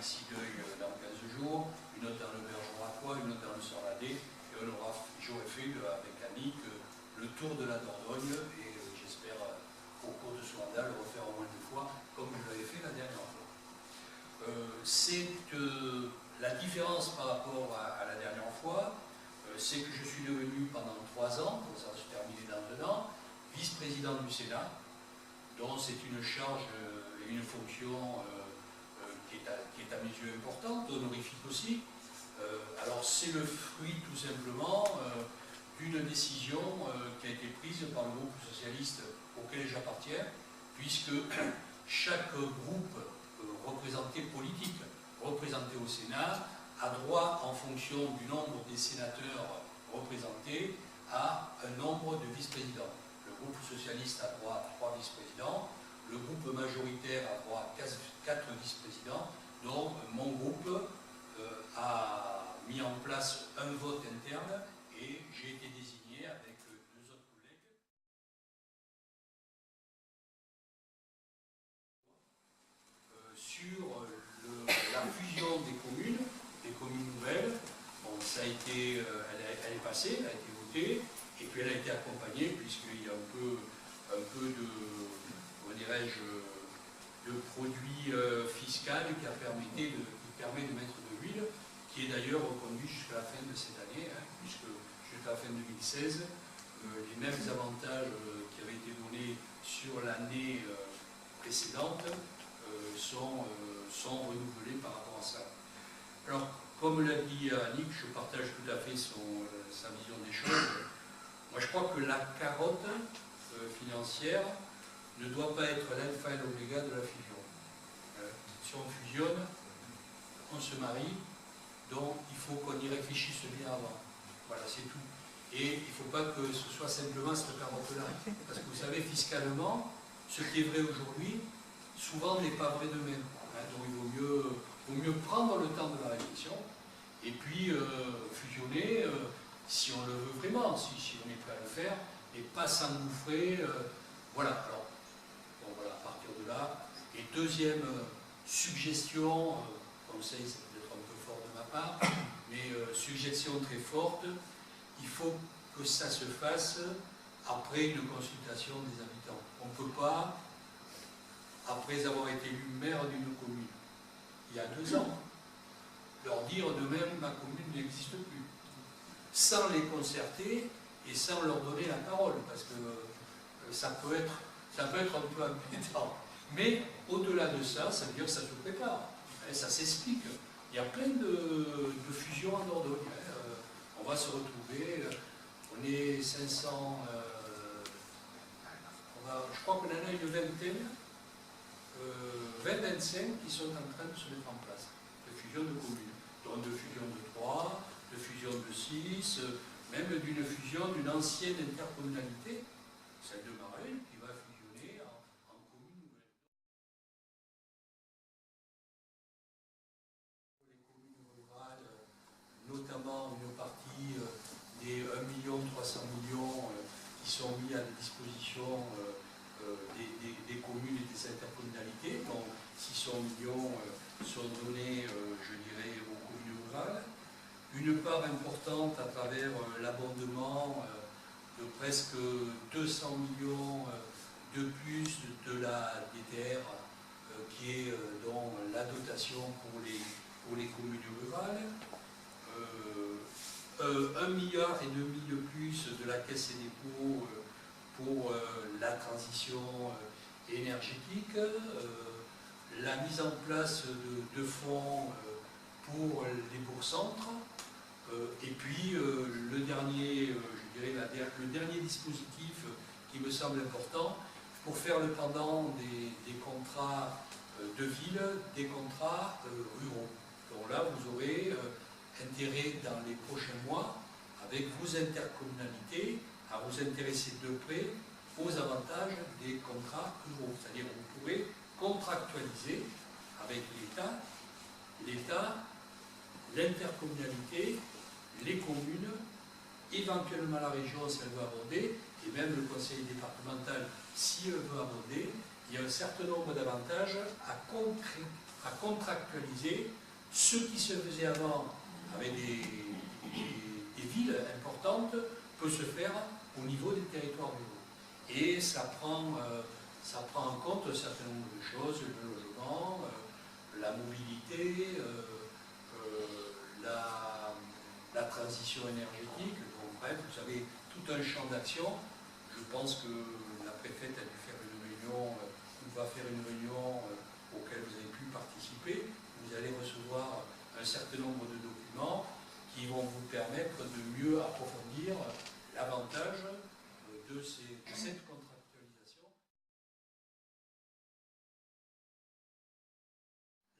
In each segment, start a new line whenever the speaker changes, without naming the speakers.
Exideuil dans 15 jours, une autre dans le Bergeracois, une autre dans le Sorladais, et j'aurais fait avec Annick le tour de la Dordogne, et j'espère au cours de ce mandat le refaire au moins 2 fois, comme je l'avais fait la dernière fois. C'est la différence par rapport à la dernière fois, c'est que je suis devenu pendant 3 ans, donc ça va se terminer dans 1 an, vice-président du Sénat, dont c'est une charge et une fonction qui est à mes yeux importante, honorifique aussi. Alors c'est le fruit tout simplement d'une décision qui a été prise par le groupe socialiste auquel j'appartiens, puisque chaque groupe politique représenté au Sénat a droit, en fonction du nombre des sénateurs représentés, à un nombre de vice-présidents. Le groupe socialiste a droit à 3 vice-présidents, le groupe majoritaire a droit à 4 vice-présidents, donc mon groupe a mis en place un vote interne et j'ai été désigné avec 2 autres collègues sur la fusion des communes nouvelles. Bon, ça a été, elle est passée, elle a été votée, et puis elle a été accompagnée, puisqu'il y a un peu de, comment dirais-je, de produits fiscaux qui permet de mettre de l'huile, qui est d'ailleurs reconduit jusqu'à la fin de cette année, puisque jusqu'à la fin 2016, les mêmes avantages qui avaient été donnés sur l'année précédente sont renouvelés par rapport à ça. Alors, comme l'a dit Annick, je partage tout à fait sa vision des choses. Moi, je crois que la carotte financière ne doit pas être l'alpha et l'oméga de la fusion. Si on fusionne, on se marie, donc il faut qu'on y réfléchisse bien avant. Voilà, c'est tout. Et il ne faut pas que ce soit simplement cette carotte-là. Parce que vous savez, fiscalement, ce qui est vrai aujourd'hui, souvent n'est pas vrai demain. Donc il vaut mieux prendre le temps de la réflexion et puis fusionner, si on le veut vraiment, si on est prêt à le faire, et pas s'engouffrer. Voilà, alors, bon, voilà, à partir de là. Et deuxième suggestion, conseil, c'est peut-être un peu fort de ma part, mais suggestion très forte, il faut que ça se fasse après une consultation des habitants. On ne peut pas, après avoir été élu maire d'une commune, il y a 2 ans, leur dire de même ma commune n'existe plus, sans les concerter et sans leur donner la parole, parce que ça peut être un peu embêtant. Mais au-delà de ça, ça veut dire que ça se prépare, ça s'explique. Il y a plein de fusions en Dordogne. On va se retrouver, on est 500, je crois qu'on en a une vingtaine, 20-25 qui sont en train de se mettre en place, de fusion de communes, donc de fusion de 3, de fusion de 6, même d'une fusion d'une ancienne intercommunalité, celle de Mareuil, qui va fusionner en commune nouvelle. Les communes rurales, notamment une partie des 1,3 million qui sont mis à la disposition des communes et des intercommunalités, dont 600 millions sont donnés, je dirais, aux communes rurales. Une part importante à travers l'abondement de presque 200 millions de plus de la DTR, qui est dans la dotation pour les communes rurales. 1,5 milliard de plus de la Caisse des dépôts pour la transition énergétique, la mise en place de fonds pour les bourgs-centres, et puis le dernier dispositif qui me semble important pour faire le pendant des contrats de ville, des contrats ruraux. Donc là, vous aurez intérêt dans les prochains mois, avec vos intercommunalités, à vous intéresser de près aux avantages des contrats ruraux. C'est-à-dire que vous pourrez contractualiser avec l'État, l'intercommunalité, les communes, éventuellement la région si elle veut aborder, et même le conseil départemental si elle veut aborder, il y a un certain nombre d'avantages à contractualiser ce qui se faisait avant avec des villes importantes peut se faire au niveau des territoires ruraux. Et ça prend en compte un certain nombre de choses, le logement, la mobilité, la transition énergétique. Donc, bref, vous avez tout un champ d'action. Je pense que la préfète a dû faire une réunion, ou va faire une réunion auquel vous avez pu participer. Vous allez recevoir un certain nombre de documents qui vont vous permettre de mieux approfondir l'avantage de cette contractualisation.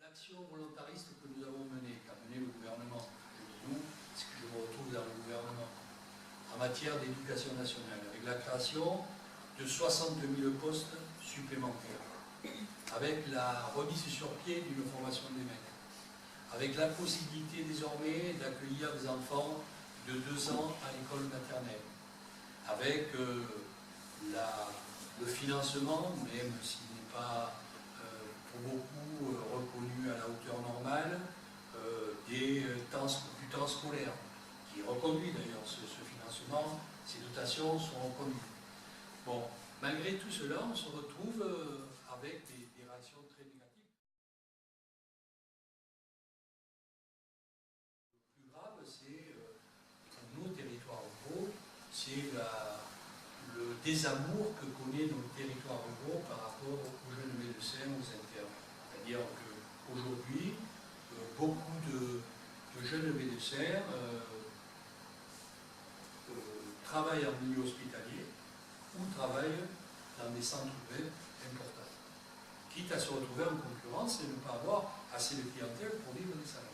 L'action volontariste que nous avons menée, qu'a menée le gouvernement, je dis nous, ce que je me retrouve dans le gouvernement, en matière d'éducation nationale, avec la création de 62 000 postes supplémentaires, avec la remise sur pied d'une formation des maîtres, avec la possibilité désormais d'accueillir des enfants de 2 ans à l'école maternelle, avec le financement, même s'il n'est pas pour beaucoup reconnu à la hauteur normale, du temps scolaire, qui reconduit d'ailleurs ce financement, ces dotations sont reconduites. Bon, malgré tout cela, on se retrouve avec des réactions très négatives. Le plus grave, c'est pour nos territoires ruraux, c'est le désamour que connaissent nos territoires ruraux par rapport aux jeunes médecins, aux internes. C'est-à-dire qu'aujourd'hui, beaucoup de jeunes médecins travaillent en milieu hospitalier ou travaillent dans des centres urbains importants, quitte à se retrouver en concurrence et ne pas avoir assez de clientèle pour vivre des salons.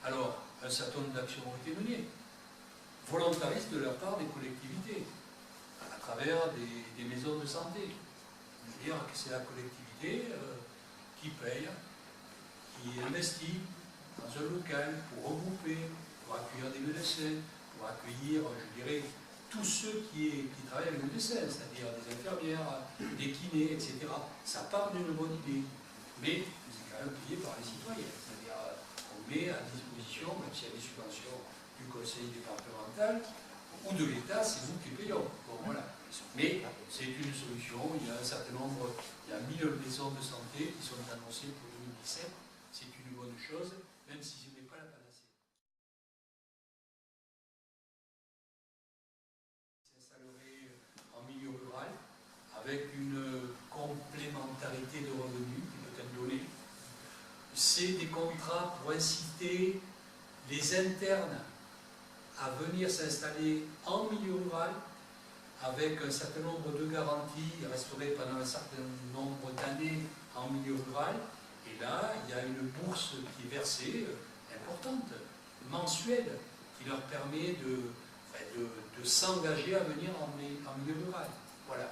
Alors, un certain nombre d'actions ont été menées, volontaristes de leur part des collectivités, à travers des maisons de santé. C'est-à-dire que c'est la collectivité qui paye, qui investit dans un local pour regrouper, pour accueillir des médecins, pour accueillir, je dirais, tous ceux qui travaillent avec le médecin, c'est-à-dire des infirmières, des kinés, etc. Ça part d'une bonne idée, mais c'est quand même payé par les citoyens. C'est-à-dire qu'on met à disposition, même s'il y a des subventions du conseil départemental ou de l'État, c'est nous qui payons. Bon, voilà. Mais c'est une solution. Il y a un certain nombre, il y a 1000 maisons de santé qui sont annoncées pour 2017. C'est une bonne chose, même si ce n'est pas la panacée. S'installeraient en milieu rural avec une complémentarité de revenus qui peut être donnée. C'est des contrats pour inciter les internes à venir s'installer en milieu rural avec un certain nombre de garanties, ils resteraient pendant un certain nombre d'années en milieu rural. Et là, il y a une bourse qui est versée, importante, mensuelle, qui leur permet de s'engager à venir en milieu rural. Voilà.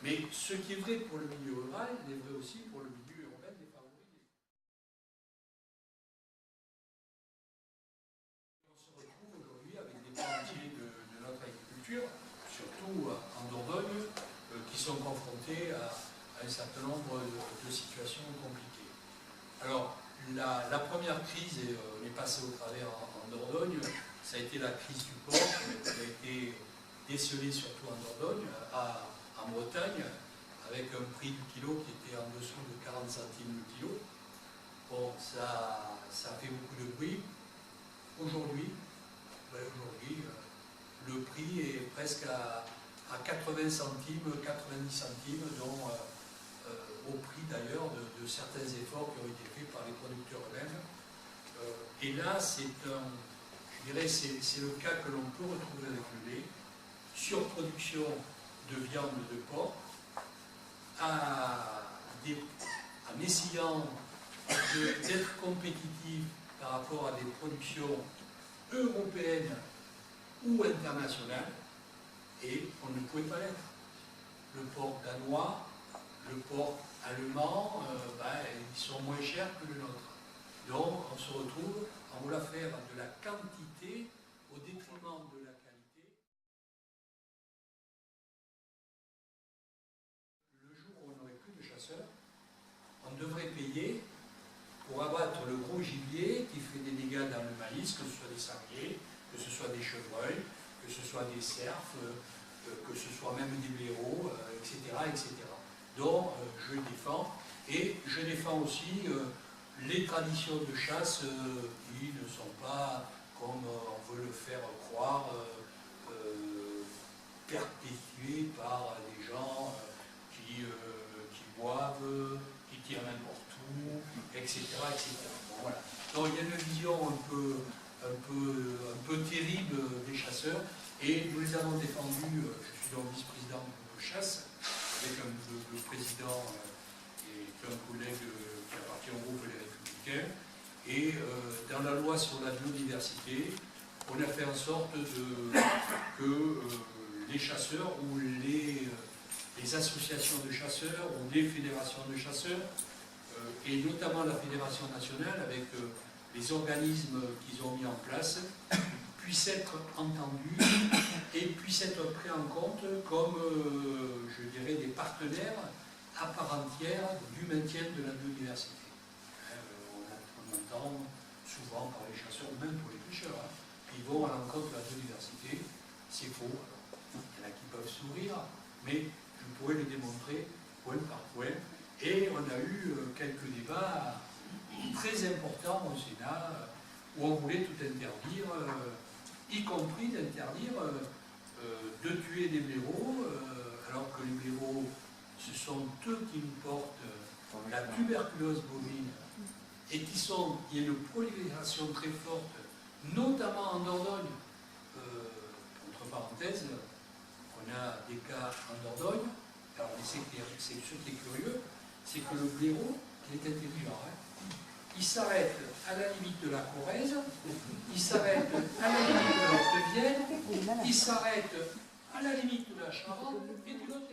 Mais ce qui est vrai pour le milieu rural est vrai aussi pour le milieu urbain défavorisé. On se retrouve aujourd'hui avec des pans entiers de notre agriculture, surtout en Dordogne, qui sont confrontés à un certain nombre de situations compliquées. Alors, la première crise, et on est passé au travers en Dordogne, ça a été la crise du porc, qui a été décelée surtout en Dordogne, en Bretagne, avec un prix du kilo qui était en dessous de 40 centimes le kilo. Bon, ça a fait beaucoup de bruit. Aujourd'hui, le prix est presque à 80 centimes, 90 centimes, dont au prix d'ailleurs de certains efforts qui ont été faits par les producteurs eux-mêmes. Et là, je dirais, c'est le cas que l'on peut retrouver avec le lait, surproduction de viande de porc, en essayant d'être compétitif par rapport à des productions européennes ou internationales, et on ne pouvait pas l'être. Le porc danois, le porc allemand, ils sont moins chers que le nôtre. Donc on se retrouve à vouloir faire de la quantité au détriment de la qualité. Le jour où on n'aurait plus de combattre le gros gibier qui fait des dégâts dans le maïs, que ce soit des sangliers, que ce soit des chevreuils, que ce soit des cerfs, que ce soit même des blaireaux, etc., etc. Donc je défends, et je défends aussi les traditions de chasse qui ne sont pas, comme on veut le faire croire, perpétuées par des gens qui boivent, qui tirent n'importe où, etc. etc. Bon, voilà. Donc il y a une vision un peu terrible des chasseurs, et nous les avons défendus. Je suis donc vice-président de chasse, avec le président et un collègue qui appartient au groupe Les Républicains. Et dans la loi sur la biodiversité, on a fait en sorte que les chasseurs ou les associations de chasseurs ou les fédérations de chasseurs, et notamment la Fédération nationale avec les organismes qu'ils ont mis en place, puissent être entendus et puissent être pris en compte comme, je dirais, des partenaires à part entière du maintien de la biodiversité. On entend souvent par les chasseurs, ou même pour les pêcheurs, qui vont à l'encontre de la biodiversité. C'est faux. Il y en a qui peuvent sourire, mais je pourrais le démontrer point par point. Et on a eu quelques débats très importants au Sénat où on voulait tout interdire, y compris d'interdire de tuer des blaireaux, alors que les blaireaux, ce sont eux qui nous portent la tuberculose bovine, et il y a une prolifération très forte, notamment en Dordogne. Entre parenthèses, on a des cas en Dordogne. Alors, ce qui est curieux, c'est que le blaireau, il est intelligent. Il s'arrête à la limite de la Corrèze, il s'arrête à la limite de la Haute-Vienne, il s'arrête à la limite de la Charente, et de l'autre